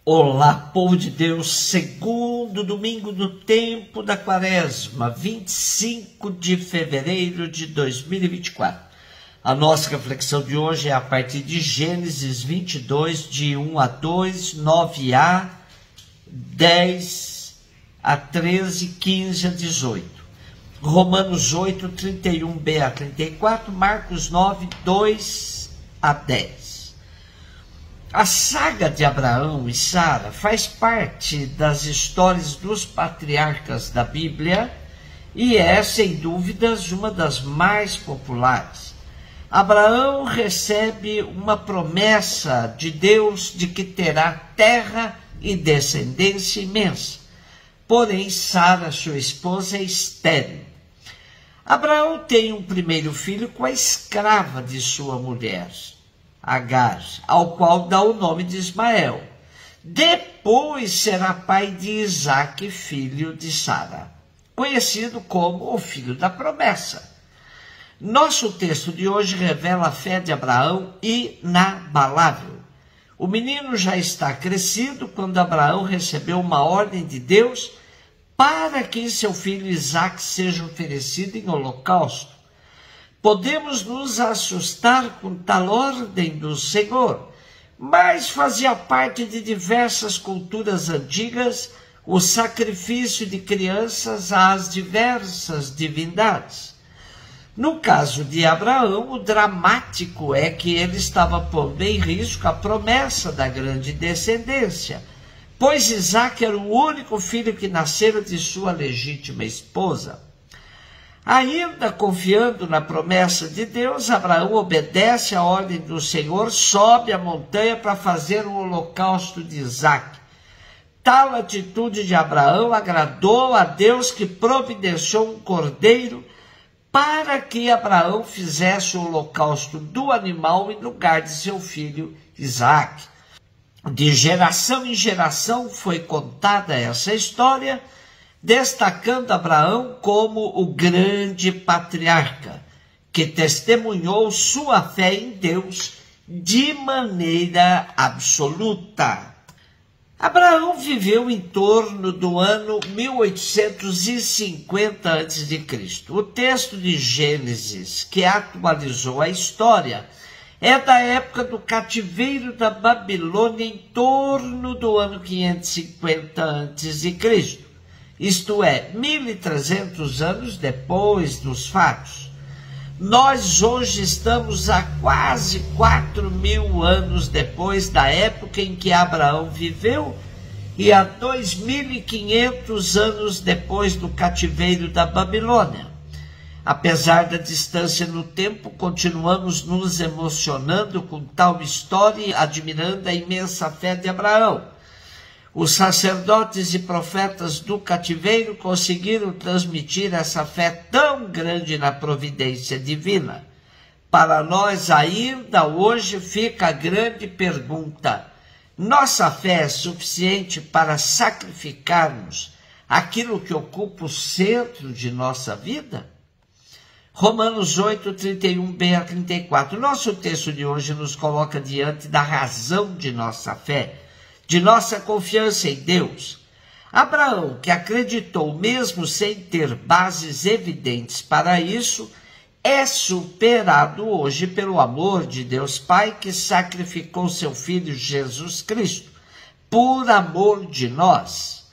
Olá, povo de Deus, segundo domingo do tempo da quaresma, 25 de fevereiro de 2024. A nossa reflexão de hoje é a partir de Gênesis 22, de 1 a 2, 9a, 10 a 13, 15 a 18. Romanos 8, 31b a 34, Marcos 9, 2 a 10. A saga de Abraão e Sara faz parte das histórias dos patriarcas da Bíblia e é, sem dúvidas, uma das mais populares. Abraão recebe uma promessa de Deus de que terá terra e descendência imensa. Porém, Sara, sua esposa, é estéril. Abraão tem um primeiro filho com a escrava de sua mulher, Agar, ao qual dá o nome de Ismael. Depois será pai de Isaque, filho de Sara, conhecido como o filho da promessa. Nosso texto de hoje revela a fé de Abraão inabalável. O menino já está crescido quando Abraão recebeu uma ordem de Deus para que seu filho Isaque seja oferecido em holocausto. Podemos nos assustar com tal ordem do Senhor, mas fazia parte de diversas culturas antigas o sacrifício de crianças às diversas divindades. No caso de Abraão, o dramático é que ele estava pondo em risco a promessa da grande descendência, pois Isaque era o único filho que nascera de sua legítima esposa. Ainda confiando na promessa de Deus, Abraão obedece à ordem do Senhor, sobe a montanha para fazer o holocausto de Isaque. Tal atitude de Abraão agradou a Deus, que providenciou um cordeiro para que Abraão fizesse o holocausto do animal em lugar de seu filho Isaque. De geração em geração foi contada essa história, destacando Abraão como o grande patriarca, que testemunhou sua fé em Deus de maneira absoluta. Abraão viveu em torno do ano 1850 a.C. O texto de Gênesis, que atualizou a história, é da época do cativeiro da Babilônia, em torno do ano 550 a.C., isto é, 1.300 anos depois dos fatos. Nós hoje estamos a quase 4.000 anos depois da época em que Abraão viveu e a 2.500 anos depois do cativeiro da Babilônia. Apesar da distância no tempo, continuamos nos emocionando com tal história e admirando a imensa fé de Abraão. Os sacerdotes e profetas do cativeiro conseguiram transmitir essa fé tão grande na providência divina. Para nós ainda hoje fica a grande pergunta: nossa fé é suficiente para sacrificarmos aquilo que ocupa o centro de nossa vida? Romanos 8, 31b a 34. Nosso texto de hoje nos coloca diante da razão de nossa fé, de nossa confiança em Deus. Abraão, que acreditou mesmo sem ter bases evidentes para isso, é superado hoje pelo amor de Deus Pai, que sacrificou seu Filho Jesus Cristo por amor de nós.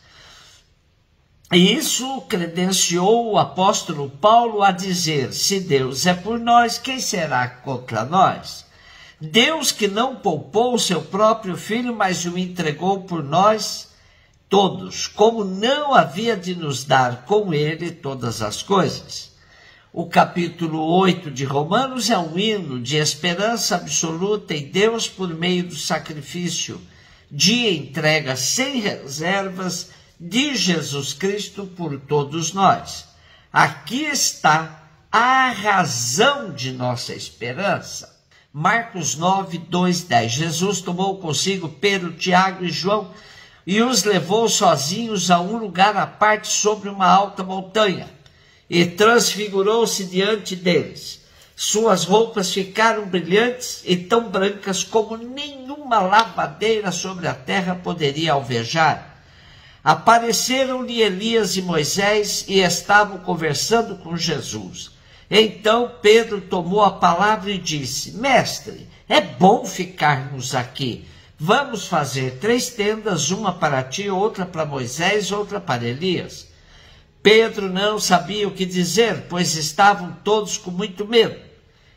E isso credenciou o apóstolo Paulo a dizer: se Deus é por nós, quem será contra nós? Deus, que não poupou o seu próprio Filho, mas o entregou por nós todos, como não havia de nos dar com ele todas as coisas. O capítulo 8 de Romanos é um hino de esperança absoluta em Deus por meio do sacrifício de entrega sem reservas de Jesus Cristo por todos nós. Aqui está a razão de nossa esperança. Marcos 9, 2, 10. Jesus tomou consigo Pedro, Tiago e João e os levou sozinhos a um lugar à parte sobre uma alta montanha e transfigurou-se diante deles. Suas roupas ficaram brilhantes e tão brancas como nenhuma lavadeira sobre a terra poderia alvejar. Apareceram-lhe Elias e Moisés e estavam conversando com Jesus. Então Pedro tomou a palavra e disse: Mestre, é bom ficarmos aqui. Vamos fazer 3 tendas, uma para ti, outra para Moisés, outra para Elias. Pedro não sabia o que dizer, pois estavam todos com muito medo.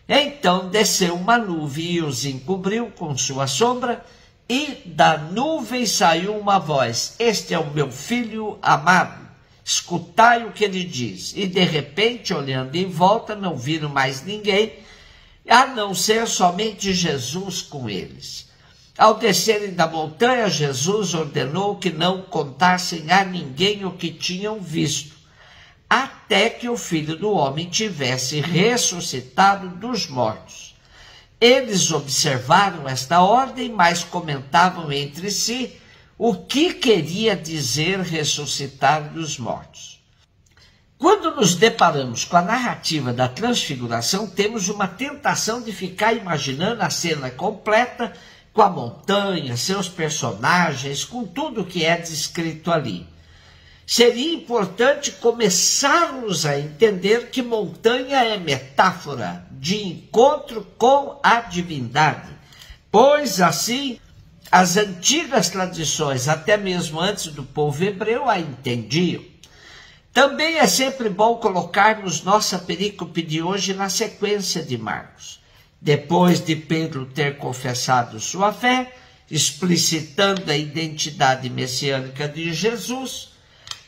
Então desceu uma nuvem e os encobriu com sua sombra, e da nuvem saiu uma voz: Este é o meu filho amado, escutai o que ele diz. E de repente, olhando em volta, não viram mais ninguém, a não ser somente Jesus com eles. Ao descerem da montanha, Jesus ordenou que não contassem a ninguém o que tinham visto, até que o Filho do Homem tivesse ressuscitado dos mortos. Eles observaram esta ordem, mas comentavam entre si o que queria dizer ressuscitar dos mortos. Quando nos deparamos com a narrativa da transfiguração, temos uma tentação de ficar imaginando a cena completa, com a montanha, seus personagens, com tudo que é descrito ali. Seria importante começarmos a entender que montanha é metáfora de encontro com a divindade, pois assim as antigas tradições, até mesmo antes do povo hebreu, a entendiam. Também é sempre bom colocarmos nossa perícope de hoje na sequência de Marcos. Depois de Pedro ter confessado sua fé, explicitando a identidade messiânica de Jesus,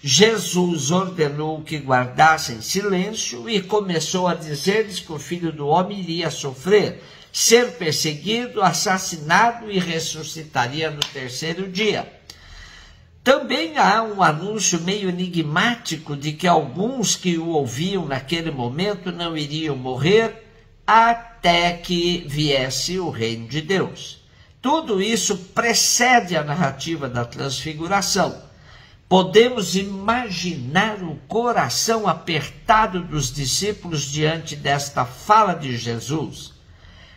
Jesus ordenou que guardassem silêncio e começou a dizer-lhes que o Filho do Homem iria sofrer, ser perseguido, assassinado e ressuscitaria no 3º dia. Também há um anúncio meio enigmático de que alguns que o ouviam naquele momento não iriam morrer até que viesse o reino de Deus. Tudo isso precede a narrativa da transfiguração. Podemos imaginar o coração apertado dos discípulos diante desta fala de Jesus.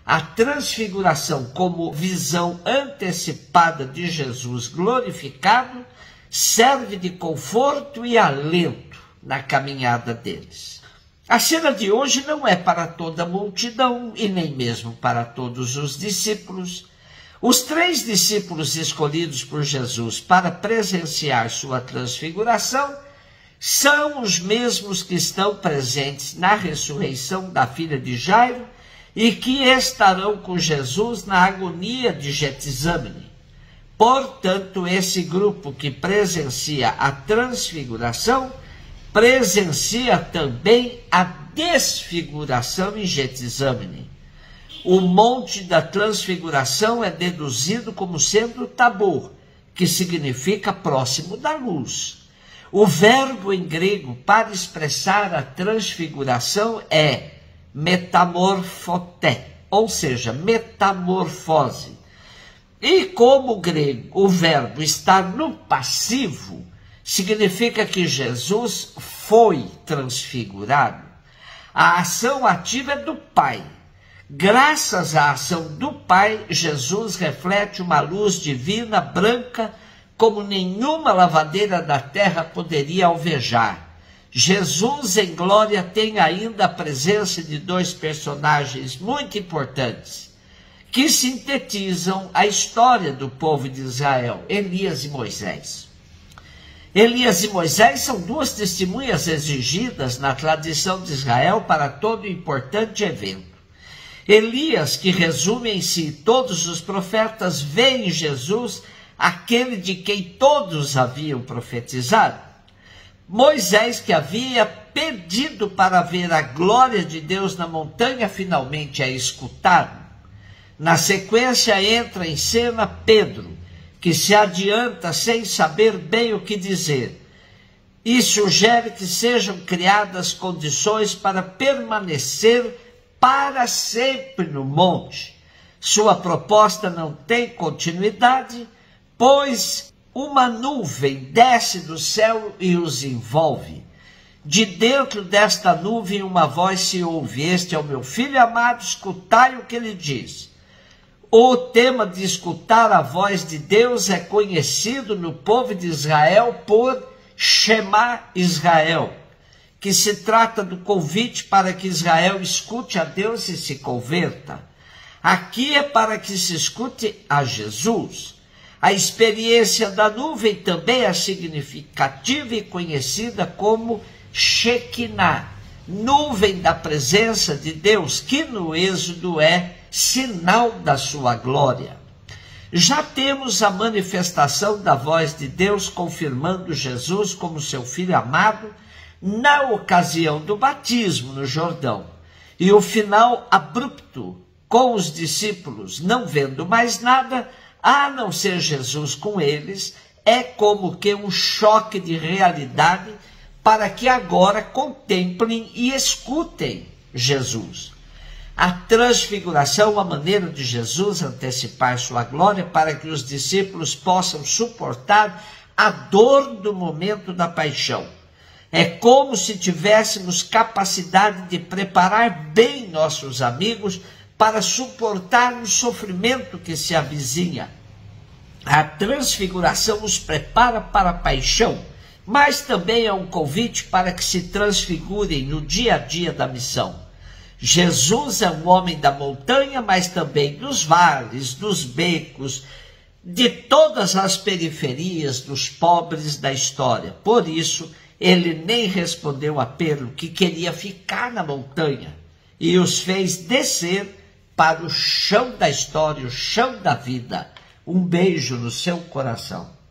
A transfiguração, como visão antecipada de Jesus glorificado, serve de conforto e alento na caminhada deles. A cena de hoje não é para toda a multidão e nem mesmo para todos os discípulos. Os 3 discípulos escolhidos por Jesus para presenciar sua transfiguração são os mesmos que estão presentes na ressurreição da filha de Jairo e que estarão com Jesus na agonia de Getsemane. Portanto, esse grupo que presencia a transfiguração presencia também a desfiguração em Getsemane. O monte da transfiguração é deduzido como sendo Tabor, que significa próximo da luz. O verbo em grego para expressar a transfiguração é metamorfoté, ou seja, metamorfose. E como o verbo está no passivo, significa que Jesus foi transfigurado. A ação ativa é do Pai. Graças à ação do Pai, Jesus reflete uma luz divina branca como nenhuma lavadeira da terra poderia alvejar. Jesus em glória tem ainda a presença de 2 personagens muito importantes, que sintetizam a história do povo de Israel, Elias e Moisés. Elias e Moisés são 2 testemunhas exigidas na tradição de Israel para todo importante evento. Elias, que resume em si todos os profetas, vê em Jesus aquele de quem todos haviam profetizado. Moisés, que havia pedido para ver a glória de Deus na montanha, finalmente é escutado. Na sequência entra em cena Pedro, que se adianta sem saber bem o que dizer, e sugere que sejam criadas condições para permanecer para sempre no monte. Sua proposta não tem continuidade, pois uma nuvem desce do céu e os envolve. De dentro desta nuvem uma voz se ouve: este é o meu filho amado, escutai o que ele diz. O tema de escutar a voz de Deus é conhecido no povo de Israel por Shema Israel, que se trata do convite para que Israel escute a Deus e se converta. Aqui é para que se escute a Jesus. A experiência da nuvem também é significativa e conhecida como Shekinah, nuvem da presença de Deus, que no Êxodo é sinal da sua glória. Já temos a manifestação da voz de Deus confirmando Jesus como seu filho amado na ocasião do batismo no Jordão, e o final abrupto com os discípulos não vendo mais nada a não ser Jesus com eles é como que um choque de realidade para que agora contemplem e escutem Jesus. A transfiguração, a maneira de Jesus antecipar sua glória para que os discípulos possam suportar a dor do momento da paixão. É como se tivéssemos capacidade de preparar bem nossos amigos para suportar o sofrimento que se avizinha. A transfiguração nos prepara para a paixão, mas também é um convite para que se transfigurem no dia a dia da missão. Jesus é um homem da montanha, mas também dos vales, dos becos, de todas as periferias dos pobres da história. Por isso, ele nem respondeu a Pedro, que queria ficar na montanha, e os fez descer para o chão da história, o chão da vida. Um beijo no seu coração.